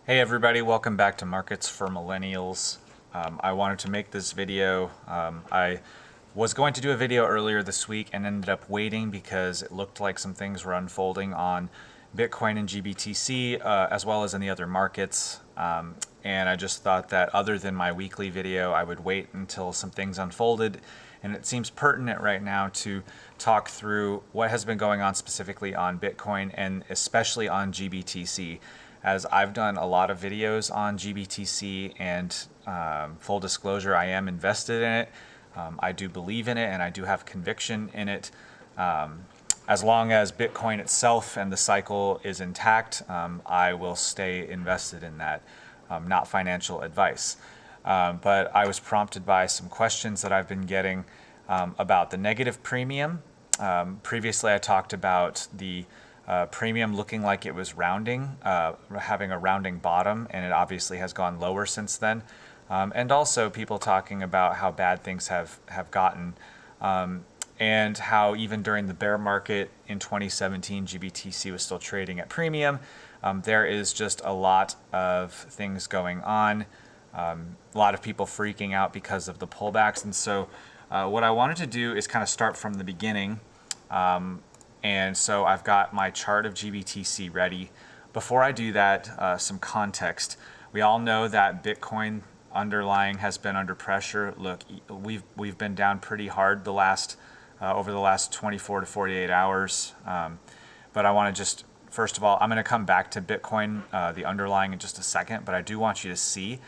Hey everybody, welcome back to Markets for Millennials. I wanted to make this video. I was going to do a video earlier this week and ended up waiting because it looked like some things were unfolding on Bitcoin and GBTC as well as in the other markets. And I just thought that other than my weekly video, I would wait until some things unfolded. And it seems pertinent right now to talk through what has been going on specifically on Bitcoin and especially on GBTC, as I've done a lot of videos on GBTC and full disclosure, I am invested in it. I do believe in it and I do have conviction in it. As long as Bitcoin itself and the cycle is intact, I will stay invested in that, not financial advice. But I was prompted by some questions that I've been getting about the negative premium. Previously, I talked about the premium looking like it was rounding, having a rounding bottom, and it obviously has gone lower since then. And also people talking about how bad things have gotten, and how even during the bear market in 2017, GBTC was still trading at premium. There is just a lot of things going on, a lot of people freaking out because of the pullbacks. And so what I wanted to do is kind of start from the beginning. And so I've got my chart of GBTC ready. Before I do that, some context. We all know that Bitcoin underlying has been under pressure. Look, we've been down pretty hard over the last 24 to 48 hours. But I want to just, first of all, I'm going to come back to Bitcoin, the underlying, in just a second. But I do want you to see,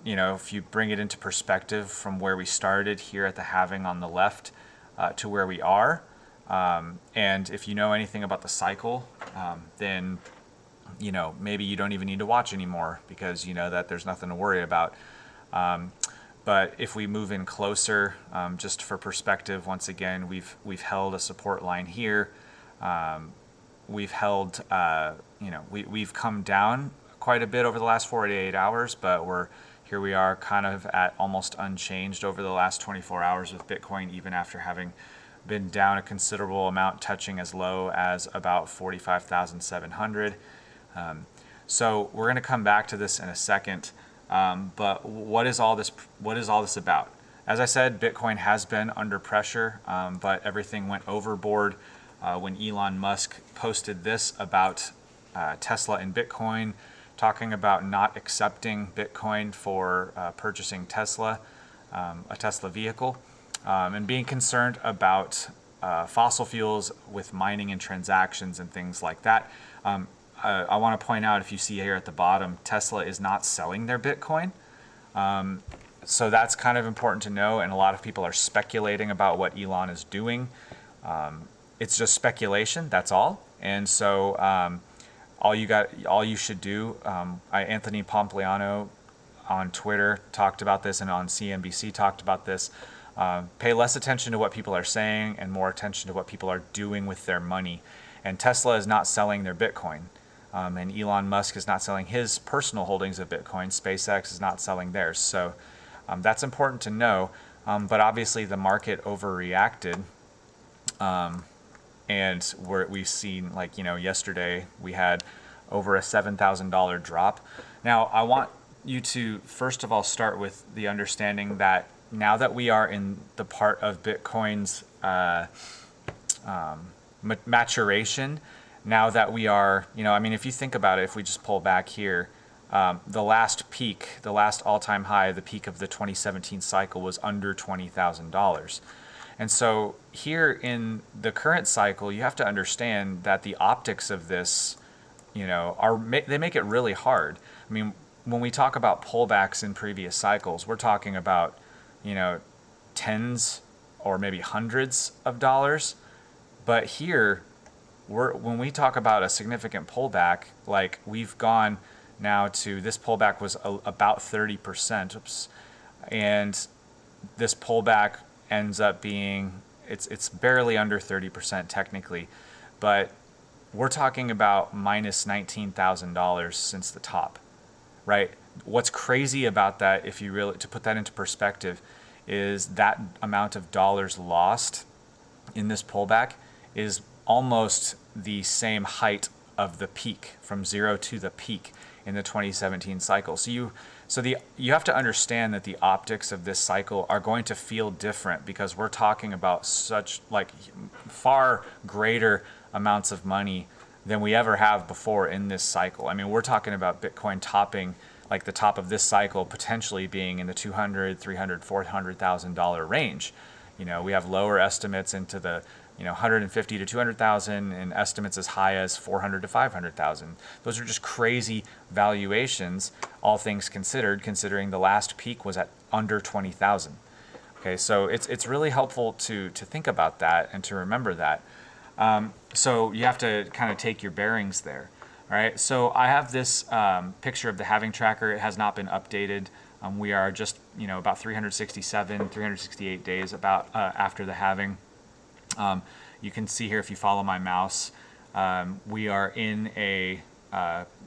if you bring it into perspective from where we started here at the halving on the left to where we are. And if you know anything about the cycle, then, maybe you don't even need to watch anymore because you know that there's nothing to worry about. But if we move in closer, just for perspective, once again, we've held a support line here. We've held, we've come down quite a bit over the last 48 hours, but here we are kind of at almost unchanged over the last 24 hours with Bitcoin, even after having been down a considerable amount, touching as low as about 45,700. So we're going to come back to this in a second. But what is all this? What is all this about? As I said, Bitcoin has been under pressure, but everything went overboard when Elon Musk posted this about Tesla and Bitcoin, talking about not accepting Bitcoin for purchasing Tesla, a Tesla vehicle. And being concerned about fossil fuels with mining and transactions and things like that. I want to point out, if you see here at the bottom, Tesla is not selling their Bitcoin. So that's kind of important to know, and a lot of people are speculating about what Elon is doing. It's just speculation, that's all. And so all you should do, Anthony Pompliano on Twitter talked about this, and on CNBC talked about this. Pay less attention to what people are saying and more attention to what people are doing with their money. And Tesla is not selling their Bitcoin. And Elon Musk is not selling his personal holdings of Bitcoin. SpaceX is not selling theirs. So that's important to know. But obviously the market overreacted. And we've seen, yesterday we had over a $7,000 drop. Now, I want you to, first of all, start with the understanding that now that we are in the part of Bitcoin's maturation, now that we are, if you think about it, if we just pull back here, the last peak, the last all-time high, the peak of the 2017 cycle was under $20,000. And so here in the current cycle, you have to understand that the optics of this, they make it really hard. I mean, when we talk about pullbacks in previous cycles, we're talking about tens or maybe hundreds of dollars. But here, when we talk about a significant pullback, like we've gone now to, this pullback was about 30%. Oops. And this pullback ends up being, it's barely under 30% technically, but we're talking about minus $19,000 since the top, right? What's crazy about that, if you really, to put that into perspective, is that amount of dollars lost in this pullback is almost the same height of the peak, from zero to the peak in the 2017 cycle. So you have to understand that the optics of this cycle are going to feel different because we're talking about such like far greater amounts of money than we ever have before in this cycle. I mean, we're talking about Bitcoin topping like the top of this cycle potentially being in the $200,000, $300,000, $400,000 range. You know, we have lower estimates into the 150 to 200,000 and estimates as high as 400 to 500,000. Those are just crazy valuations, all things considered, considering the last peak was at under 20,000. Okay, so it's really helpful to think about that and to remember that. So you have to kind of take your bearings there. All right, so I have this picture of the halving tracker. It has not been updated. We are just about 367, 368 days about after the halving. You can see here if you follow my mouse, we are in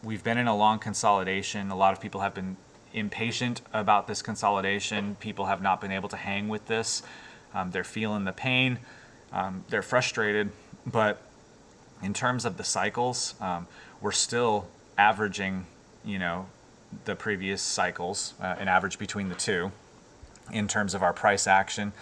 we've been in a long consolidation. A lot of people have been impatient about this consolidation. People have not been able to hang with this. They're feeling the pain. They're frustrated, but in terms of the cycles, we're still averaging, the previous cycles, an average between the two in terms of our price action.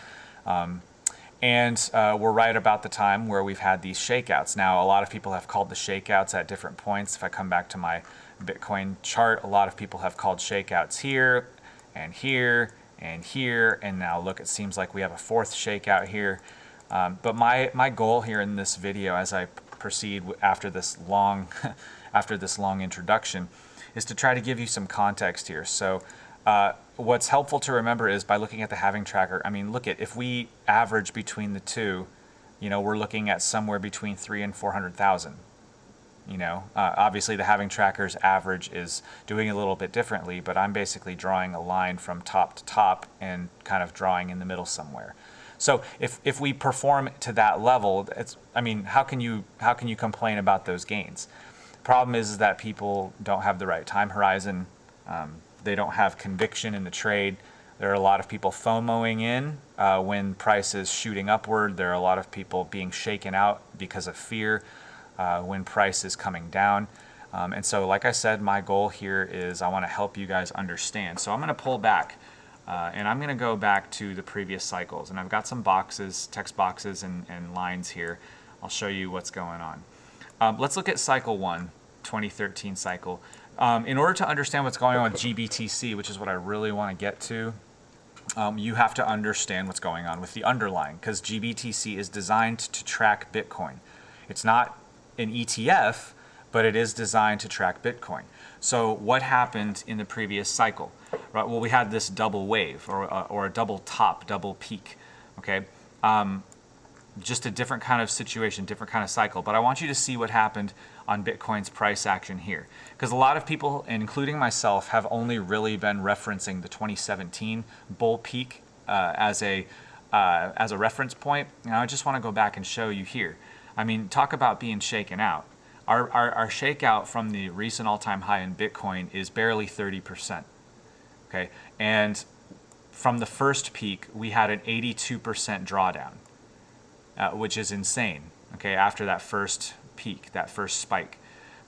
And we're right about the time where we've had these shakeouts. Now, a lot of people have called the shakeouts at different points. If I come back to my Bitcoin chart, a lot of people have called shakeouts here and here and here. And now look, it seems like we have a fourth shakeout here. But my goal here in this video, as I proceed after this long introduction, is to try to give you some context here. So what's helpful to remember is by looking at the halving tracker, I mean, look at if we average between the two, we're looking at somewhere between 300,000 and 400,000. Obviously the halving tracker's average is doing a little bit differently, but I'm basically drawing a line from top to top and kind of drawing in the middle somewhere. So if we perform to that level, how can you complain about those gains? The problem is that people don't have the right time horizon. They don't have conviction in the trade. There are a lot of people FOMOing in when price is shooting upward. There are a lot of people being shaken out because of fear when price is coming down. And so, like I said, my goal here is I want to help you guys understand. So I'm going to pull back and I'm going to go back to the previous cycles. And I've got some boxes, text boxes and lines here. I'll show you what's going on. Let's look at cycle 1, 2013 cycle. In order to understand what's going on with GBTC, which is what I really want to get to, you have to understand what's going on with the underlying, because GBTC is designed to track Bitcoin. It's not an ETF, but it is designed to track Bitcoin. So what happened in the previous cycle? Right, well, we had this double wave or a double top, double peak, okay? Just a different kind of situation, different kind of cycle. But I want you to see what happened on Bitcoin's price action here. Because a lot of people, including myself, have only really been referencing the 2017 bull peak as a reference point. Now I just want to go back and show you here. I mean, talk about being shaken out. Our shakeout from the recent all-time high in Bitcoin is barely 30%. Okay, and from the first peak, we had an 82% drawdown. Which is insane, okay, after that first peak, that first spike.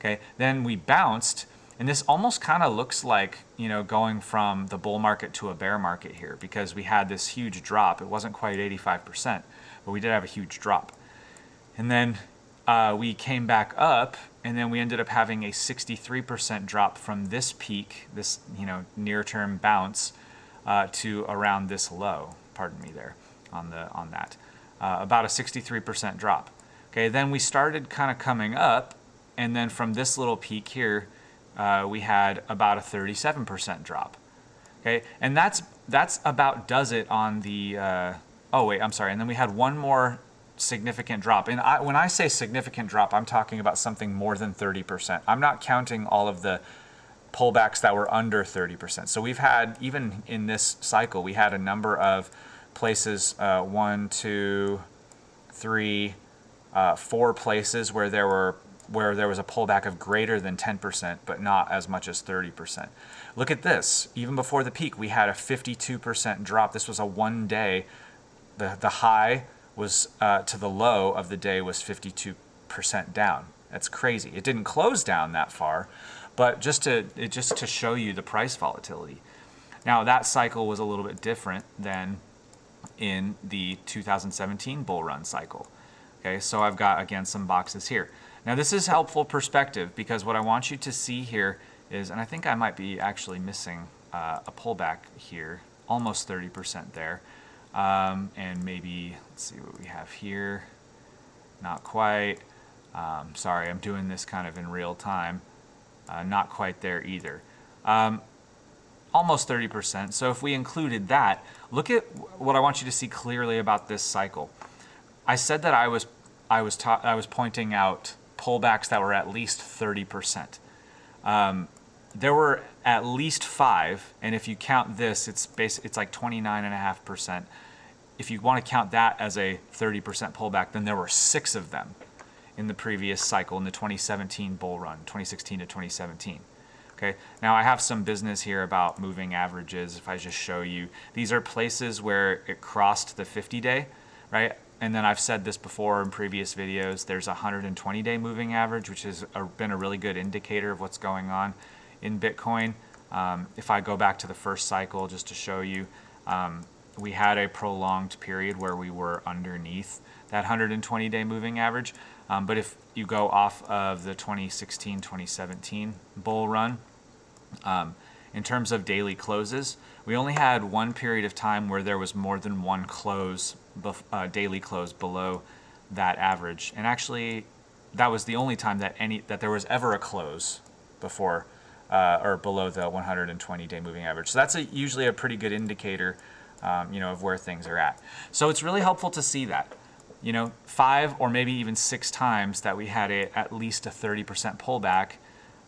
Okay, then we bounced, and this almost kind of looks like, going from the bull market to a bear market here, because we had this huge drop. It wasn't quite 85%, but we did have a huge drop. And then we came back up, and then we ended up having a 63% drop from this peak, this near-term bounce, to around this low. Pardon me there on that. About a 63% drop. Okay, then we started kind of coming up, and then from this little peak here, we had about a 37% drop. Okay, and that's about does it on the. And then we had one more significant drop. And when I say significant drop, I'm talking about something more than 30%. I'm not counting all of the pullbacks that were under 30%. So we've had, even in this cycle, we had a number of places, 1, 2, 3, 4 places where there was a pullback of greater than 10%, but not as much as 30%. Look at this. Even before the peak, we had a 52% drop. This was a one day. The high was to the low of the day was 52% down. That's crazy. It didn't close down that far, but just to show you the price volatility. Now that cycle was a little bit different than in the 2017 bull run cycle. Okay, so I've got again some boxes here. Now this is helpful perspective because what I want you to see here is, and I think I might be actually missing a pullback here, almost 30% there, and maybe let's see what we have here. Not quite. Sorry, I'm doing this kind of in real time. Not quite there either. Almost 30%. So if we included that, look at what I want you to see clearly about this cycle. I said that I was pointing out pullbacks that were at least 30%. There were at least 5, and if you count this, it's like 29.5%. If you want to count that as a 30% pullback, then there were 6 of them in the previous cycle, in the 2017 bull run, 2016 to 2017. Okay, now I have some business here about moving averages. If I just show you, these are places where it crossed the 50-day, right? And then I've said this before in previous videos, there's a 120-day moving average, which has been a really good indicator of what's going on in Bitcoin. If I go back to the first cycle, just to show you, we had a prolonged period where we were underneath that 120-day moving average. But if you go off of the 2016-2017 bull run, in terms of daily closes, we only had one period of time where there was more than one daily close below that average. And actually, that was the only time that there was ever a close before or below the 120-day moving average. So that's usually a pretty good indicator, of where things are at. So it's really helpful to see that. 5 or maybe even 6 times that we had at least a 30% pullback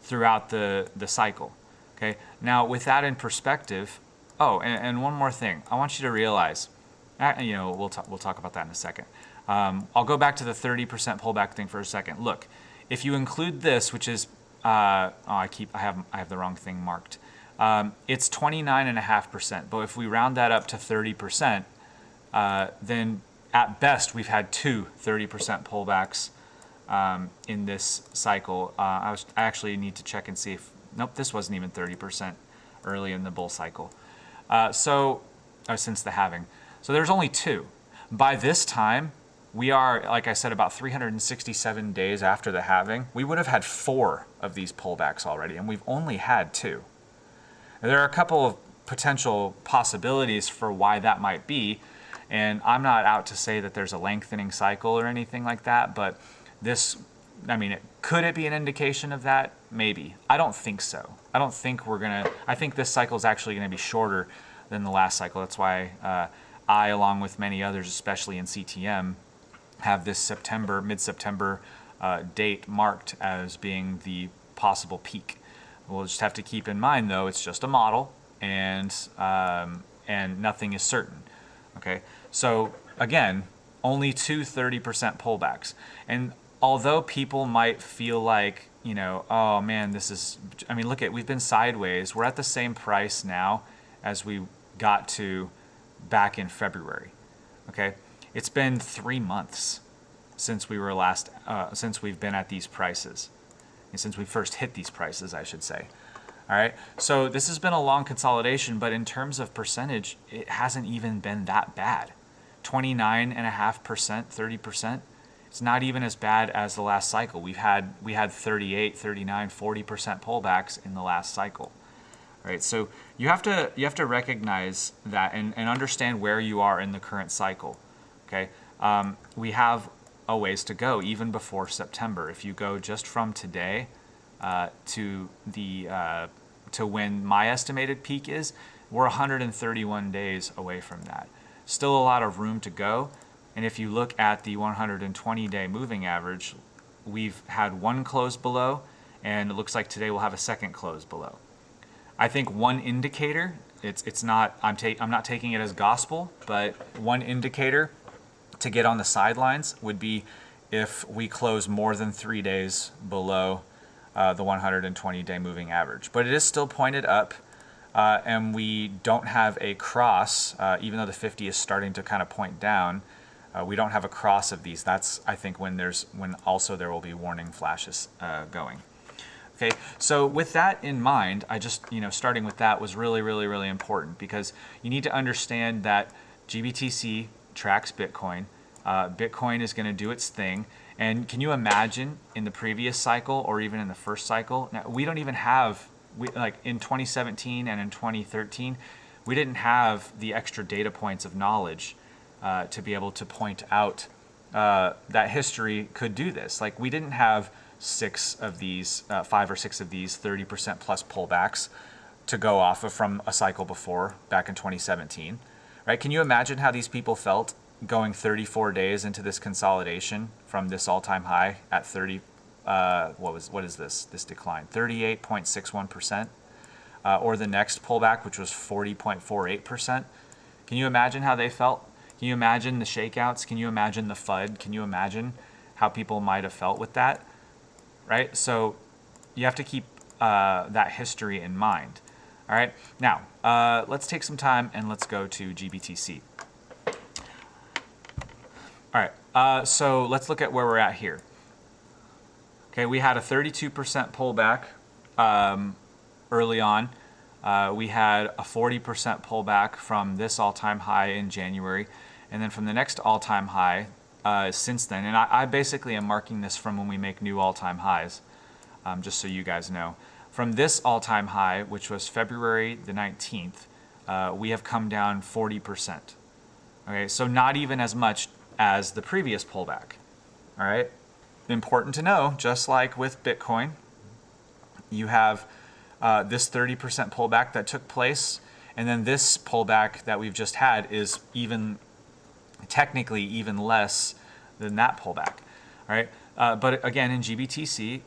throughout the cycle. Okay. Now with that in perspective, and one more thing, I want you to realize, we'll talk about that in a second. I'll go back to the 30% pullback thing for a second. Look, if you include this, which is I have the wrong thing marked. It's 29.5%, but if we round that up to 30%, then at best, we've had 2 30% pullbacks in this cycle. I actually need to check and see if, nope, this wasn't even 30% early in the bull cycle. Since the halving. So there's only 2. By this time, we are, like I said, about 367 days after the halving. We would have had 4 of these pullbacks already, and we've only had 2. There are a couple of potential possibilities for why that might be. And I'm not out to say that there's a lengthening cycle or anything like that, but could it be an indication of that? Maybe. I don't think so. I think this cycle is actually going to be shorter than the last cycle. That's why I, along with many others, especially in CTM, have this mid-September date marked as being the possible peak. We'll just have to keep in mind, though, it's just a model, and nothing is certain. Okay, so again, only 2 30% pullbacks. And although people might feel like, oh man, we've been sideways. We're at the same price now as we got to back in February. Okay, it's been 3 months since we were since we've been at these prices, and since we first hit these prices, I should say. All right, so this has been a long consolidation, but in terms of percentage, it hasn't even been that bad. 29.5%, 30%. It's not even as bad as the last cycle. We had 38, 39, 40% pullbacks in the last cycle. All right, so you have to recognize that and understand where you are in the current cycle. Okay, we have a ways to go even before September. If you go just from today to when my estimated peak is, we're 131 days away from that. Still a lot of room to go. And if you look at the 120-day moving average, we've had 1 close below, and it looks like today we'll have a 2nd close below. I think one indicator, it's not, I'm not taking it as gospel, but one indicator to get on the sidelines would be if we close more than 3 days below the 120-day moving average. But it is still pointed up, and we don't have a cross, even though the 50 is starting to kind of point down. We don't have a cross of these. That's, I think, when also there will be warning flashes going. Okay, so with that in mind, I just, starting with that was really, really, really important, because you need to understand that GBTC tracks Bitcoin. Bitcoin is going to do its thing. And can you imagine in the previous cycle or even in the first cycle? Now, we don't even have, like in 2017 and in 2013, we didn't have the extra data points of knowledge to be able to point out that history could do this. Like, we didn't have 5 or 6 of these 30% plus pullbacks to go off of from a cycle before, back in 2017, right? Can you imagine how these people felt going 34 days into this consolidation from this all-time high at 30? What is this decline? 38.61%, or the next pullback, which was 40.48%. Can you imagine how they felt? Can you imagine the shakeouts? Can you imagine the FUD? Can you imagine how people might have felt with that? Right? So you have to keep that history in mind. All right. Now, let's take some time and let's go to GBTC. All right. So let's look at where we're at here. Okay. We had a 32% pullback early on. We had a 40% pullback from this all-time high in January. And then from the next all-time high, since then, and I basically am marking this from when we make new all-time highs, just so you guys know. From this all-time high, which was February the 19th, we have come down 40%. Okay, so not even as much as the previous pullback. All right, important to know, just like with Bitcoin, you have this 30% pullback that took place, and then this pullback that we've just had is technically even less than that pullback, all right? But again, in GBTC,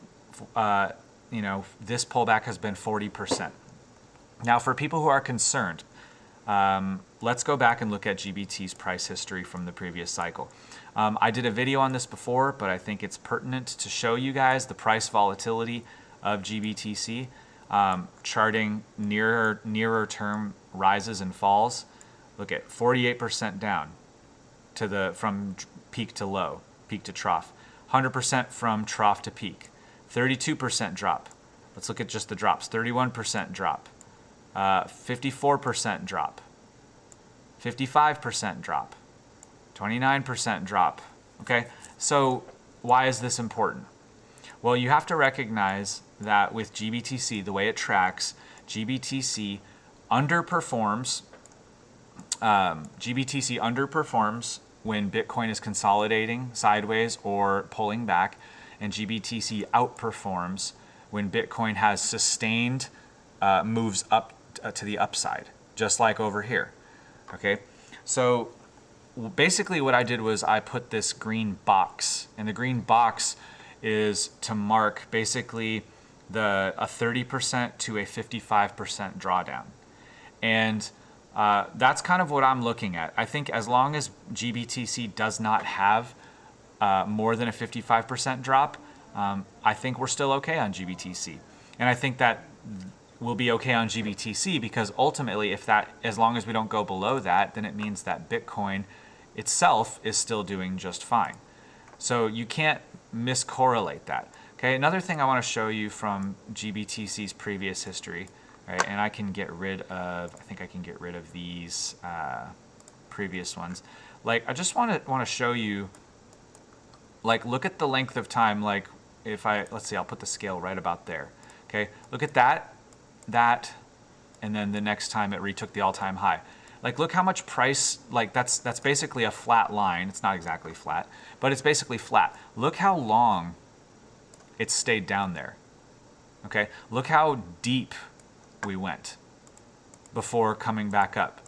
this pullback has been 40%. Now, for people who are concerned, let's go back and look at GBT's price history from the previous cycle. I did a video on this before, but I think it's pertinent to show you guys the price volatility of GBTC, charting nearer term rises and falls. Look at 48% down from peak to low, peak to trough, 100% from trough to peak, 32% drop. Let's look at just the drops. 31% drop, 54% drop, 55% drop, 29% drop. Okay, so why is this important? Well, you have to recognize that with GBTC, the way it tracks, GBTC underperforms. GBTC underperforms when Bitcoin is consolidating sideways or pulling back, and GBTC outperforms when Bitcoin has sustained moves up to the upside, just like over here. Okay, so basically what I did was I put this green box, and the green box is to mark basically a 30% to a 55% drawdown. And that's kind of what I'm looking at. I think as long as GBTC does not have more than a 55% drop, I think we're still okay on GBTC. And I think that we'll be okay on GBTC because ultimately, as long as we don't go below that, then it means that Bitcoin itself is still doing just fine. So you can't miscorrelate that. Okay, another thing I want to show you from GBTC's previous history, right, and I think I can get rid of these previous ones. Like, I just want to show you, like, look at the length of time. Like, let's see, I'll put the scale right about there. Okay, look at that, and then the next time it retook the all-time high. Like, look how much price, like that's basically a flat line. It's not exactly flat, but it's basically flat. Look how long it stayed down there. Okay, look how deep we went before coming back up.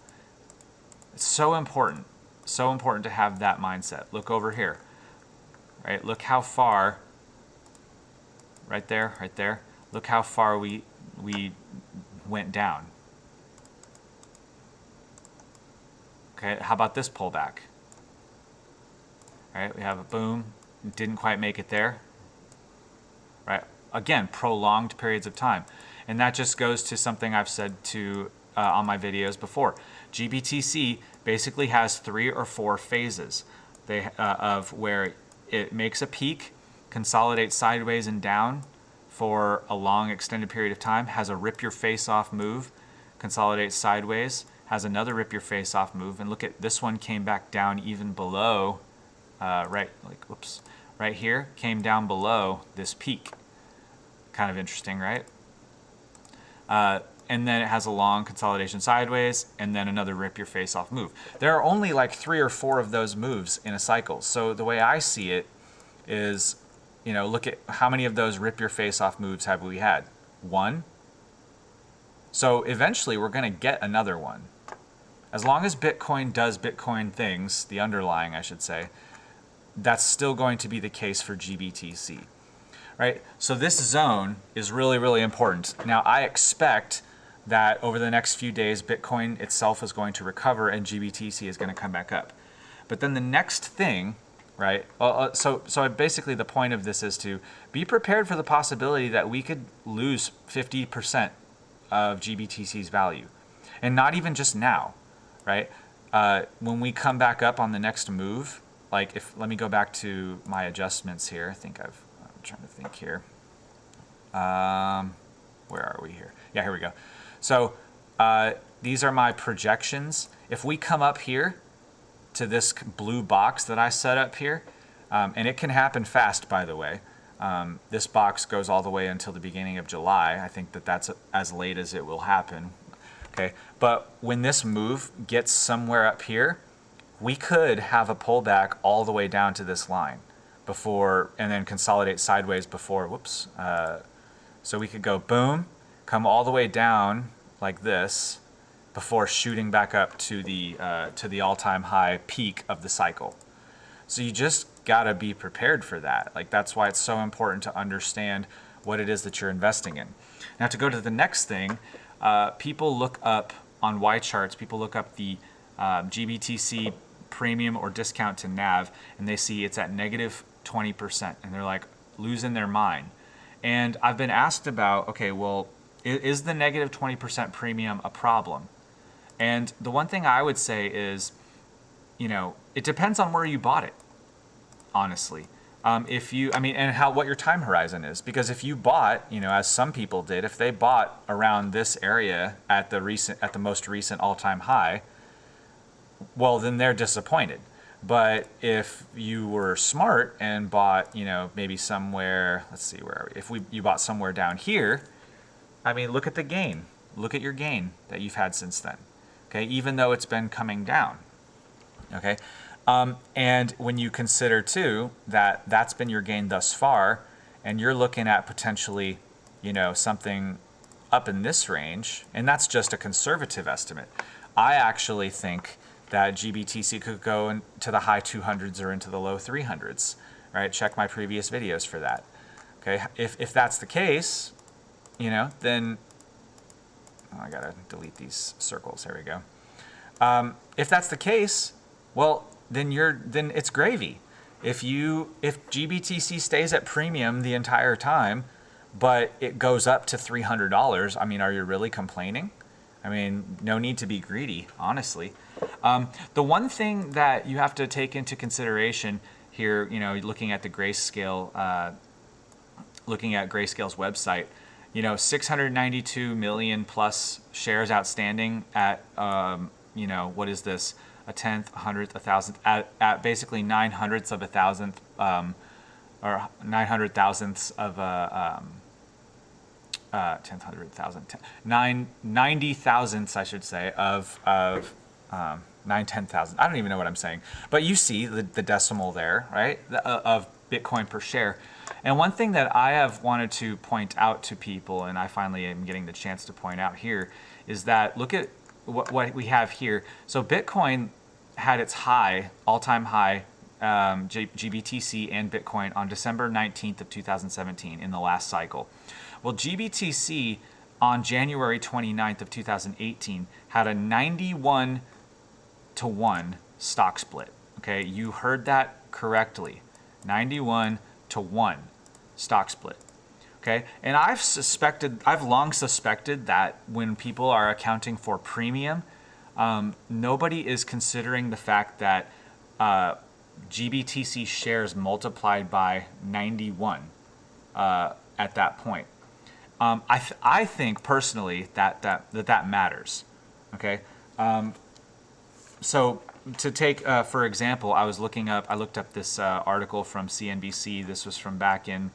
It's so important to have that mindset. Look over here, right? Look how far, right there. Look how far we went down. Okay, how about this pullback? All right, we have a boom, didn't quite make it there. Right, again, prolonged periods of time. And that just goes to something I've said on my videos before. GBTC basically has 3 or 4 phases. of where it makes a peak, consolidates sideways and down for a long extended period of time, has a rip your face off move, consolidates sideways, has another rip your face off move, and look at this one came back down even below, right here, came down below this peak. Kind of interesting, right? And then it has a long consolidation sideways, and then another rip your face off move. There are only like 3 or 4 of those moves in a cycle. So the way I see it is, look at how many of those rip your face off moves have we had? 1. So eventually we're going to get another one. As long as Bitcoin does Bitcoin things, the underlying, I should say, that's still going to be the case for GBTC. Right? So this zone is really, really important. Now I expect that over the next few days, Bitcoin itself is going to recover and GBTC is going to come back up. But then the next thing, right? So basically the point of this is to be prepared for the possibility that we could lose 50% of GBTC's value. And not even just now, right? When we come back up on the next move, like let me go back to my adjustments here. I think I'm trying to think here. Where are we here? Yeah, here we go. So these are my projections. If we come up here to this blue box that I set up here, and it can happen fast, by the way. This box goes all the way until the beginning of July. I think that's as late as it will happen. Okay, but when this move gets somewhere up here, we could have a pullback all the way down to this line before, and then consolidate sideways before, whoops. So we could go boom, come all the way down like this before shooting back up to the all-time high peak of the cycle. So you just gotta be prepared for that. Like that's why it's so important to understand what it is that you're investing in. Now to go to the next thing, people look up on Y charts, people look up the GBTC Premium or discount to NAV, and they see it's at negative 20%, and they're like losing their mind. And I've been asked about, okay, well, is the negative 20% premium a problem? And the one thing I would say is, it depends on where you bought it, honestly. What your time horizon is. Because if you bought, as some people did, if they bought around this area at the most recent all-time high, well, then they're disappointed. But if you were smart and bought, maybe somewhere, let's see, where are we? If you bought somewhere down here, look at the gain. Look at your gain that you've had since then. Okay, even though it's been coming down. Okay, and when you consider too that that's been your gain thus far, and you're looking at potentially, something up in this range, and that's just a conservative estimate. I actually think that GBTC could go into the high 200s or into the low 300s. Right? Check my previous videos for that. Okay, if that's the case, then I gotta delete these circles. There we go. If that's the case, well, then it's gravy. If GBTC stays at premium the entire time, but it goes up to $300, are you really complaining? No need to be greedy, honestly. The one thing that you have to take into consideration here, looking at the Grayscale, looking at Grayscale's website, 692 million plus shares outstanding at, what is this? A tenth, a hundredth, a thousandth, at basically 900ths of a thousandth, or 900 thousandths of a, 90 thousandths, I should say, of 9/10,000. I don't even know what I'm saying. But you see the decimal there, right, of Bitcoin per share. And one thing that I have wanted to point out to people, and I finally am getting the chance to point out here, is that look at what we have here. So Bitcoin had its high, all-time high, GBTC and Bitcoin on December 19th of 2017 in the last cycle. Well, GBTC on January 29th of 2018 had a 91 to 1 stock split. Okay, you heard that correctly. 91 to 1 stock split. Okay, and I've long suspected that when people are accounting for premium, nobody is considering the fact that GBTC shares multiplied by 91 at that point. I think personally that matters. Okay, so to take for example, I looked up this article from CNBC. This was from back in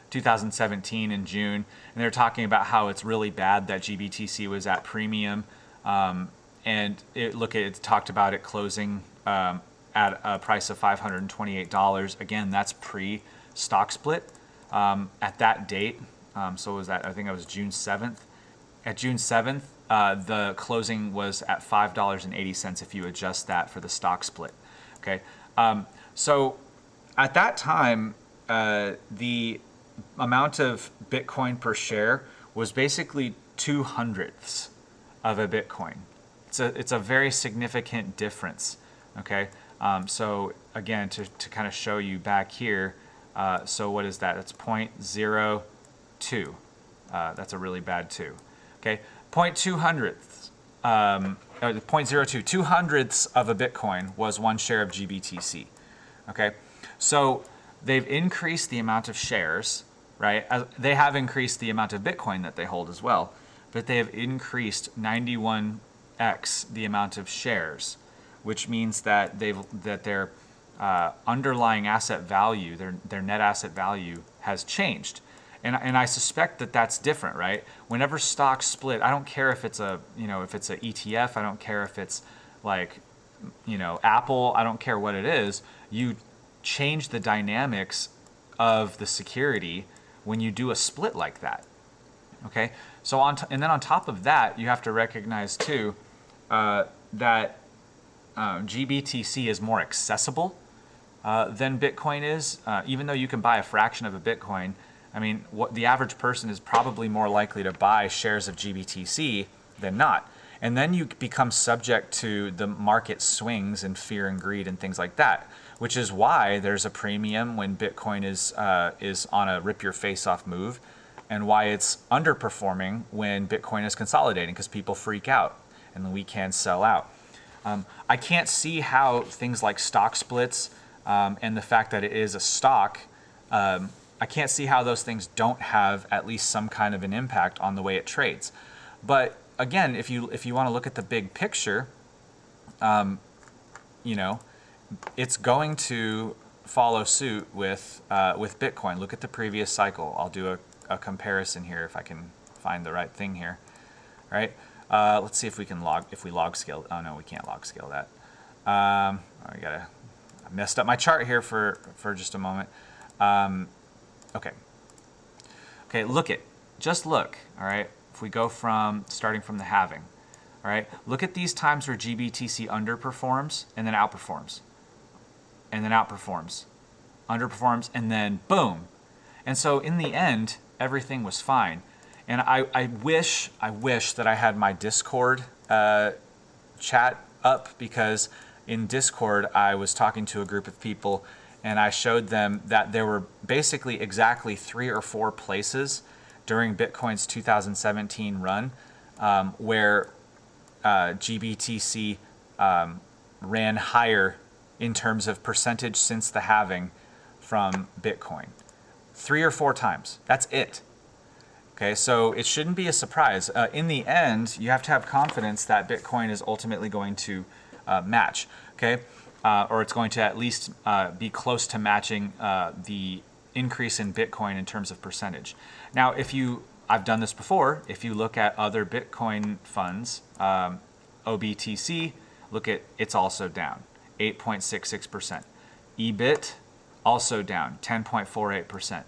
2017 in June, and they're talking about how it's really bad that GBTC was at premium, and it talked about it closing at a price of $528. Again, that's pre-stock split at that date. So was that, I think it was June 7th. At June 7th, the closing was at $5.80 if you adjust that for the stock split. Okay, so at that time, the amount of Bitcoin per share was basically 2/100ths of a Bitcoin. It's a very significant difference. Okay, so again, to kind of show you back here, so what is that? It's 0.02. That's a really bad 2. Okay, 0.200ths, 0.02, 2/100ths of a Bitcoin was 1 share of GBTC. Okay, so they've increased the amount of shares, right? They have increased the amount of Bitcoin that they hold as well, but they have increased 91x the amount of shares, which means that their underlying asset value, their net asset value, has changed. And I suspect that that's different, right? Whenever stocks split, I don't care if it's a ETF, I don't care if it's like, Apple, I don't care what it is. You change the dynamics of the security when you do a split like that. Okay, so and then on top of that, you have to recognize too that GBTC is more accessible than Bitcoin is. Even though you can buy a fraction of a Bitcoin, I mean, the average person is probably more likely to buy shares of GBTC than not. And then you become subject to the market swings and fear and greed and things like that, which is why there's a premium when Bitcoin is on a rip your face off move, and why it's underperforming when Bitcoin is consolidating, because people freak out and the weekends sell out. I can't see how things like stock splits and the fact that it is a stock, I can't see how those things don't have at least some kind of an impact on the way it trades. But again, if you want to look at the big picture, it's going to follow suit with Bitcoin. Look at the previous cycle. I'll do a comparison here if I can find the right thing here. All right. Let's see if we log scale. Oh no, we can't log scale that. I messed up my chart here for just a moment. Okay, just look, all right? If we go starting from the halving, all right? Look at these times where GBTC underperforms and then outperforms, and then outperforms, underperforms, and then boom. And so in the end, everything was fine. And I wish that I had my Discord chat up, because in Discord, I was talking to a group of people and I showed them that there were basically exactly 3 or 4 places during Bitcoin's 2017 run where GBTC ran higher in terms of percentage since the halving from Bitcoin. 3 or 4 times. That's it. Okay, so it shouldn't be a surprise. In the end, you have to have confidence that Bitcoin is ultimately going to match. Okay. Or it's going to at least be close to matching the increase in Bitcoin in terms of percentage. Now, I've done this before, if you look at other Bitcoin funds, OBTC, it's also down, 8.66%. EBIT, also down, 10.48%.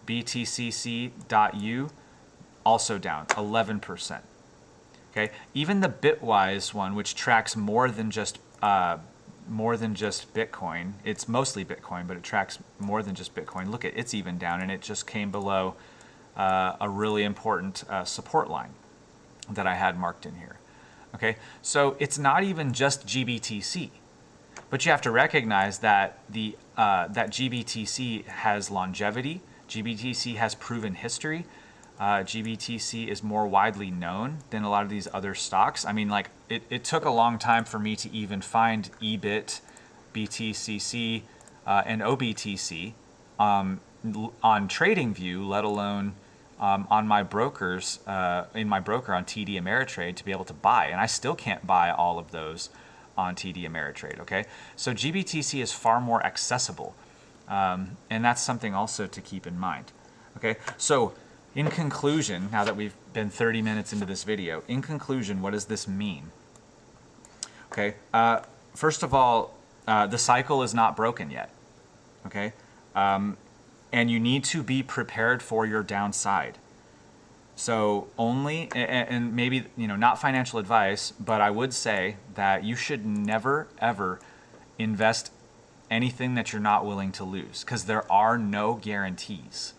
BTCC.U, also down, 11%. Okay, even the Bitwise one, which tracks more than just Bitcoin. It's mostly Bitcoin, but it tracks more than just Bitcoin. Look, it's even down, and it just came below a really important support line that I had marked in here. Okay, so it's not even just GBTC, but you have to recognize that that GBTC has longevity. GBTC has proven history. GBTC is more widely known than a lot of these other stocks. I mean, like, it took a long time for me to even find EBIT BTCC and OBTC on TradingView, let alone on my brokers, in my broker on TD Ameritrade to be able to buy. And I still can't buy all of those on TD Ameritrade, okay? So GBTC is far more accessible. And that's something also to keep in mind, okay? So in conclusion, now that we've been 30 minutes into this video, in conclusion, what does this mean? Okay, first of all, the cycle is not broken yet, okay? And you need to be prepared for your downside. So only, and maybe, not financial advice, but I would say that you should never, ever invest anything that you're not willing to lose, because there are no guarantees,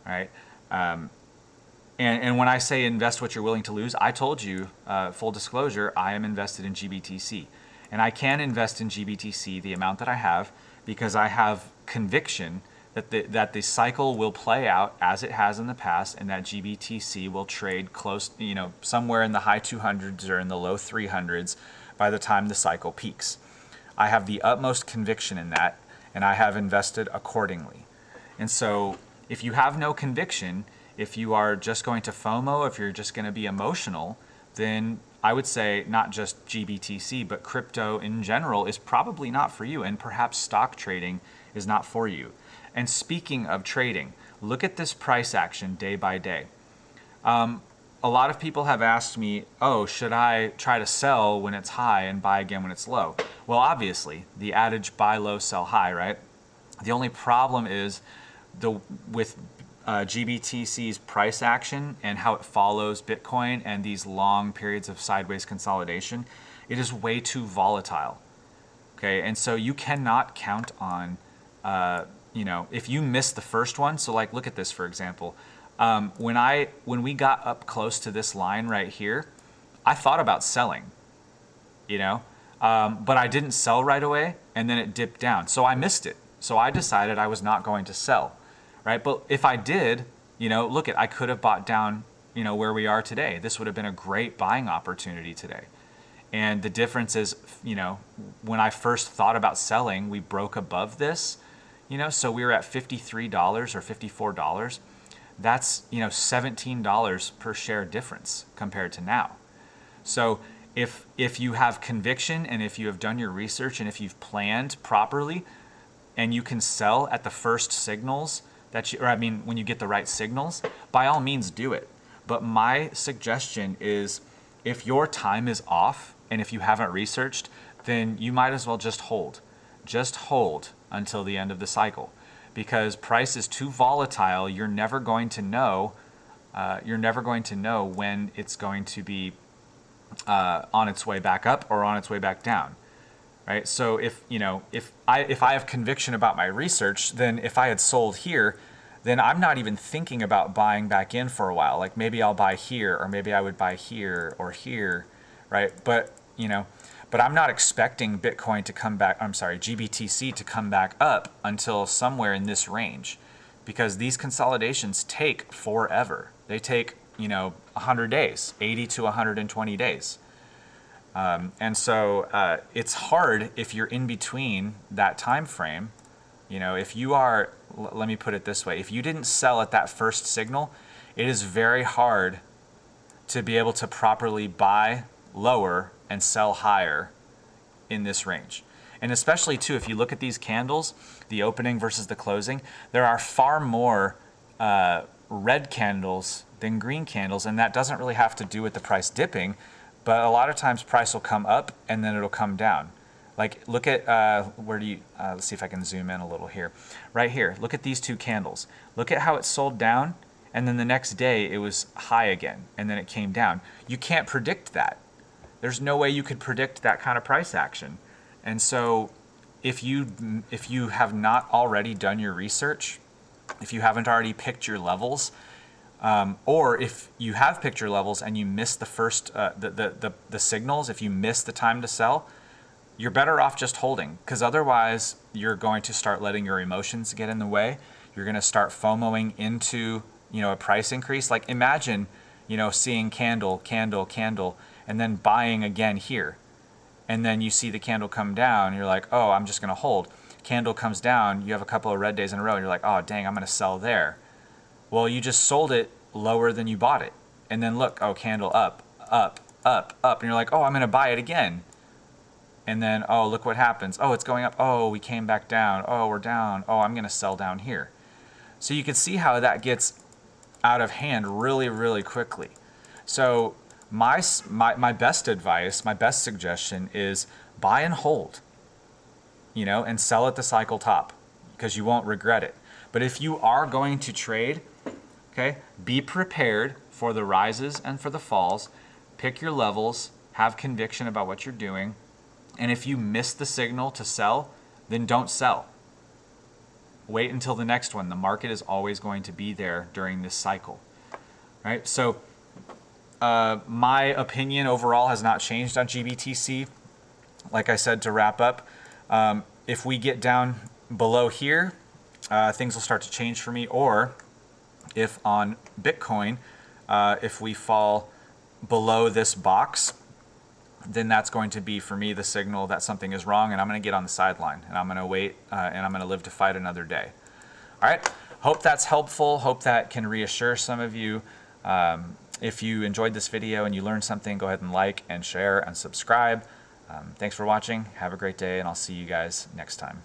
right? And when I say invest what you're willing to lose, I told you, full disclosure, I am invested in GBTC. And I can invest in GBTC the amount that I have because I have conviction that the cycle will play out as it has in the past, and that GBTC will trade close, somewhere in the high 200s or in the low 300s by the time the cycle peaks. I have the utmost conviction in that, and I have invested accordingly. And so if you have no conviction, if you are just going to FOMO, if you're just going to be emotional, then I would say not just GBTC, but crypto in general is probably not for you, and perhaps stock trading is not for you. And speaking of trading, look at this price action day by day. A lot of people have asked me, oh, should I try to sell when it's high and buy again when it's low? Well, obviously, the adage buy low, sell high, right? The only problem is with GBTC's price action and how it follows Bitcoin and these long periods of sideways consolidation, it is way too volatile. Okay, and so you cannot count on, if you miss the first one. So like, look at this, for example. When we got up close to this line right here, I thought about selling, but I didn't sell right away, and then it dipped down. So I missed it. So I decided I was not going to sell, right? But if I did, I could have bought down, where we are today. This would have been a great buying opportunity today. And the difference is, when I first thought about selling, we broke above this, so we were at $53 or $54. That's, $17 per share difference compared to now. So if you have conviction, and if you have done your research, and if you've planned properly, and you can sell at the first signals when you get the right signals, by all means do it. But my suggestion is, if your time is off and if you haven't researched, then you might as well just hold. Just hold until the end of the cycle, because price is too volatile. You're never going to know. When it's going to be on its way back up or on its way back down, right? So if I have conviction about my research, then if I had sold here, then I'm not even thinking about buying back in for a while. Like, maybe I'll buy here, or maybe I would buy here or here, right? But I'm not expecting Bitcoin to come back, GBTC to come back up until somewhere in this range, because these consolidations take forever. They take, 100 days, 80 to 120 days. And so it's hard if you're in between that time frame. If you are, let me put it this way, if you didn't sell at that first signal, it is very hard to be able to properly buy lower and sell higher in this range. And especially too, if you look at these candles, the opening versus the closing, there are far more red candles than green candles, and that doesn't really have to do with the price dipping, but a lot of times price will come up and then it'll come down. Like, look at, let's see if I can zoom in a little here. Right here, look at these two candles. Look at how it sold down, and then the next day it was high again, and then it came down. You can't predict that. There's no way you could predict that kind of price action. And so if you have not already done your research, if you haven't already picked your levels, or if you have picked your levels and you miss the first, the signals, if you miss the time to sell, you're better off just holding, because otherwise you're going to start letting your emotions get in the way. You're going to start FOMOing into, a price increase. Like, imagine, seeing candle, candle, candle, and then buying again here. and then you see the candle come down, you're like, oh, I'm just going to hold. Candle comes down, you have a couple of red days in a row, and you're like, oh, dang, I'm going to sell there. Well, you just sold it lower than you bought it. And then look, oh, candle up, up, up, up. And you're like, oh, I'm going to buy it again. And then, oh, look what happens. Oh, it's going up. Oh, we came back down. Oh, we're down. Oh, I'm going to sell down here. So you can see how that gets out of hand really, really quickly. So my best advice, my best suggestion is buy and hold, and sell at the cycle top, because you won't regret it. But if you are going to trade, okay, be prepared for the rises and for the falls. Pick your levels, have conviction about what you're doing. And if you miss the signal to sell, then don't sell. Wait until the next one. The market is always going to be there during this cycle, right? So my opinion overall has not changed on GBTC. Like I said, to wrap up, if we get down below here, things will start to change for me. Or if on Bitcoin, if we fall below this box, then that's going to be, for me, the signal that something is wrong, and I'm going to get on the sideline, and I'm going to wait, and I'm going to live to fight another day. All right, hope that's helpful. Hope that can reassure some of you. If you enjoyed this video and you learned something, go ahead and like and share and subscribe. Thanks for watching. Have a great day, and I'll see you guys next time.